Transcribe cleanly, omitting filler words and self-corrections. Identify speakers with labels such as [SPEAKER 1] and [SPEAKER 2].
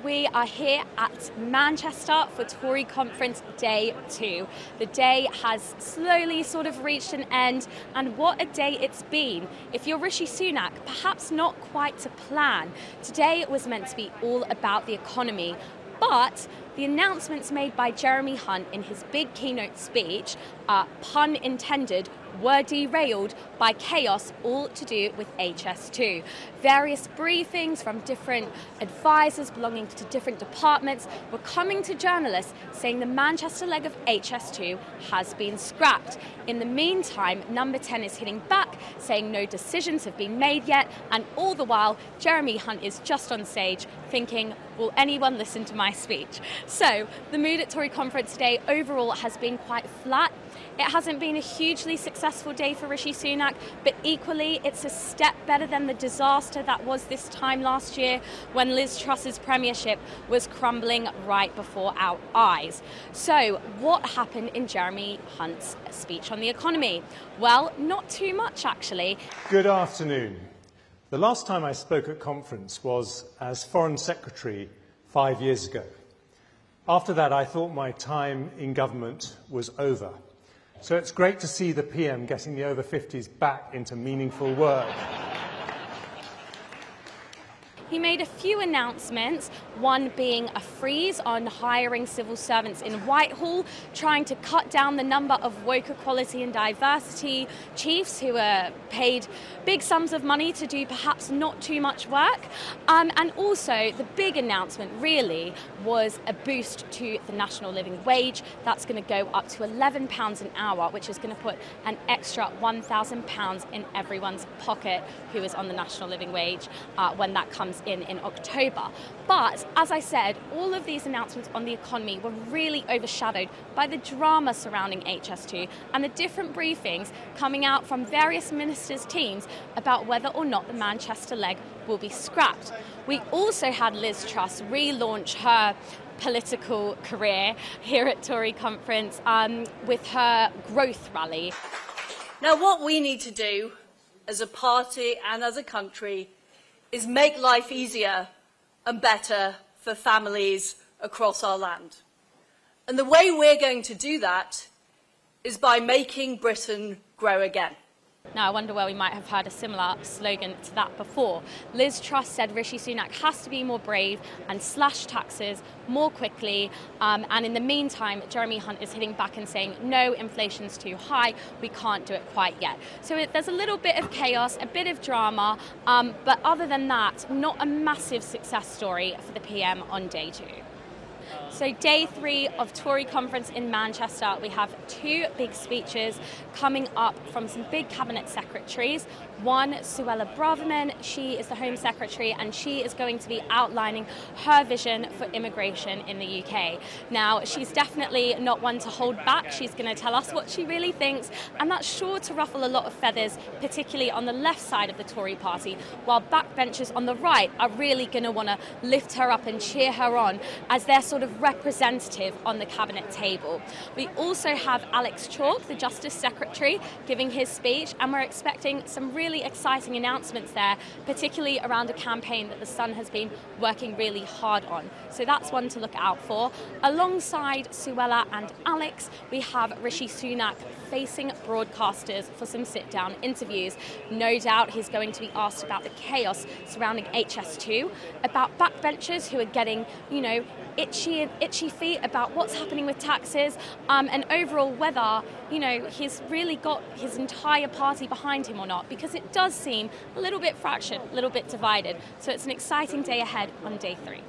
[SPEAKER 1] We are here at Manchester for Tory Conference Day 2. The day has slowly sort of reached an end, and what a day it's been. If you're Rishi Sunak, perhaps not quite to plan. Today was meant to be all about the economy, but the announcements made by Jeremy Hunt in his big keynote speech, pun intended, were derailed by chaos, all to do with HS2. Various briefings from different advisors belonging to different departments were coming to journalists saying the Manchester leg of HS2 has been scrapped. In the meantime, Number 10 is hitting back, saying no decisions have been made yet, and all the while, Jeremy Hunt is just on stage thinking, will anyone listen to my speech? So, the mood at Tory Conference today overall has been quite flat. It hasn't been a hugely successful day for Rishi Sunak, but equally it's a step better than the disaster that was this time last year when Liz Truss's premiership was crumbling right before our eyes. So what happened in Jeremy Hunt's speech on the economy? Well, not too much actually.
[SPEAKER 2] Good afternoon. The last time I spoke at conference was as Foreign Secretary 5 years ago. After that, I thought my time in government was over. So it's great to see the PM getting the over 50s back into meaningful work.
[SPEAKER 1] He made a few announcements, one being a freeze on hiring civil servants in Whitehall, trying to cut down the number of woke equality and diversity chiefs who are paid big sums of money to do perhaps not too much work. And also the big announcement really was a boost to the national living wage. That's going to go up to £11 an hour, which is going to put an extra £1,000 in everyone's pocket who is on the national living wage when that comes in October. But as I said, all of these announcements on the economy were really overshadowed by the drama surrounding HS2 and the different briefings coming out from various ministers' teams about whether or not the Manchester leg will be scrapped. We also had Liz Truss relaunch her political career here at Tory Conference with her growth rally.
[SPEAKER 3] Now, what we need to do as a party and as a country is make life easier and better for families across our land. And the way we're going to do that is by making Britain grow again.
[SPEAKER 1] Now, I wonder where we might have heard a similar slogan to that before. Liz Truss said Rishi Sunak has to be more brave and slash taxes more quickly. And in the meantime, Jeremy Hunt is hitting back and saying, no, inflation's too high, we can't do it quite yet. So there's a little bit of chaos, a bit of drama, but other than that, not a massive success story for the PM on day 2. So day 3 of Tory Conference in Manchester, we have 2 big speeches coming up from some big cabinet secretaries. One, Suella Braverman, she is the Home Secretary, and she is going to be outlining her vision for immigration in the UK. Now, she's definitely not one to hold back. She's going to tell us what she really thinks, and that's sure to ruffle a lot of feathers, particularly on the left side of the Tory party, while backbenchers on the right are really going to want to lift her up and cheer her on as their sort of representative on the cabinet table. We also have Alex Chalk, the Justice Secretary, giving his speech, and we're expecting some really exciting announcements there, particularly around a campaign that the Sun has been working really hard on. So that's one to look out for. Alongside Suella and Alex, we have Rishi Sunak facing broadcasters for some sit-down interviews. No doubt he's going to be asked about the chaos surrounding HS2, about backbenchers who are getting, itchy feet about what's happening with taxes, and overall whether, he's really got his entire party behind him or not, because it does seem a little bit fractured, a little bit divided. So it's an exciting day ahead on day 3.